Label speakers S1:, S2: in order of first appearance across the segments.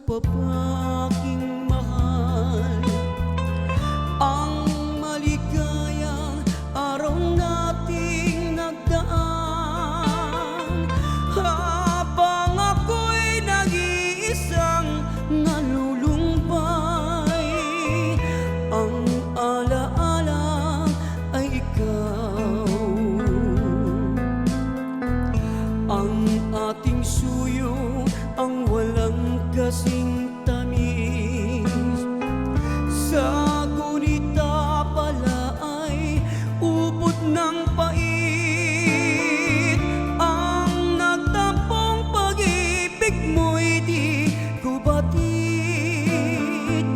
S1: pa ba aking mahal ang maligayang araw nating nagdaan? Habang ako'y nag-iisang nalulumbay, ang alaala ay ikaw, ang ating suyo, ang walang kasing tamis. Sa gunita pala ay ubod ng pait, ang nagtampong pag-ibig mo'y di ko batid.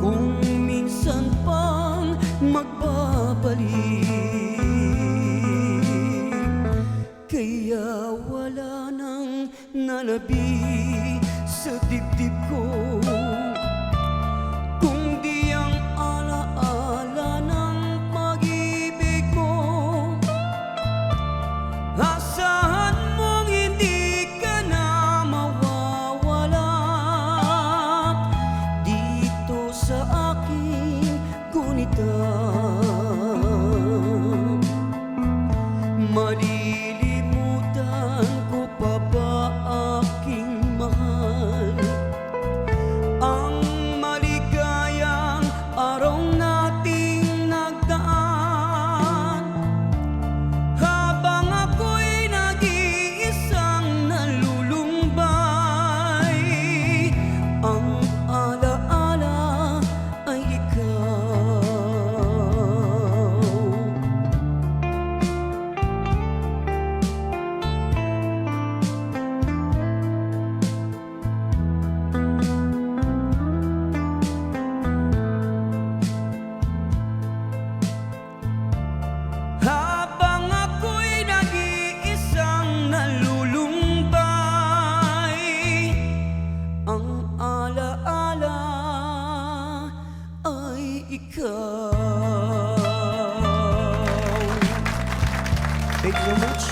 S1: Kung minsan pang magbabalik, kaya wala nang nalabi sa dibdib ko, kundi ang alaala ng pag-ibig mo. Asahan mong hindi ka na mawawala dito sa aking gunita. Malilimutan ko pa ba aking mahal ang maligayang araw nating nagdaan? Habang ako'y nag-iisang nalulumbay, ang alaala ay ikaw. Habang ako'y nag-iisang nalulumbay, ang alaala ay ikaw. Thank you so much.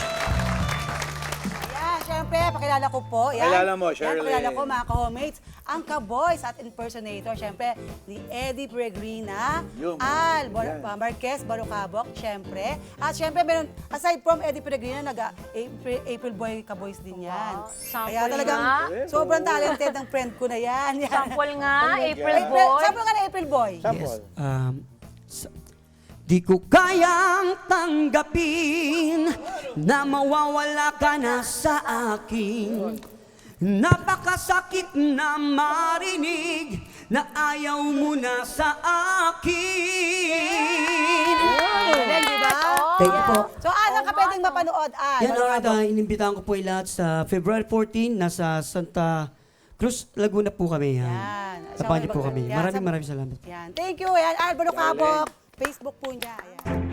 S2: Ayan, syempre, pakilala ko po. Yan.
S3: Pakilala mo,
S2: Yan,
S3: Sherilyn.
S2: pakilala ko, mga ka-homates, ang ka-boys at impersonator, syempre, ni Eddie Peregrina,
S3: Yung,
S2: Al
S3: yan.
S2: Marquez Barocabok, syempre. At syempre, meron, aside from Eddie Peregrina, April Boy ka-boys din yan.
S4: Wow, sample
S2: Kaya talagang
S4: nga.
S2: sobrang talented ng friend ko na yan.
S4: Sample nga, April
S3: Yeah.
S4: Boy.
S2: Sample nga na April Boy.
S3: Sample.
S1: Di ko kayang tanggapin na mawawala ka na sa akin. Napakasakit na marinig na ayaw mo na sa akin.
S2: Galing, di ba?
S1: Thank you po.
S2: So, saan ka pwedeng mapanood, Al?
S1: Yan, alright, inimbitahan ko po lahat sa February 14, nasa Santa Cruz, Laguna po kami.
S2: Yan.
S1: Tapahan niyo po kami.
S2: Yan,
S1: Maraming salamat.
S2: Yan. Thank you. Yan, Al Barocabok. Facebook po niya. Ayan.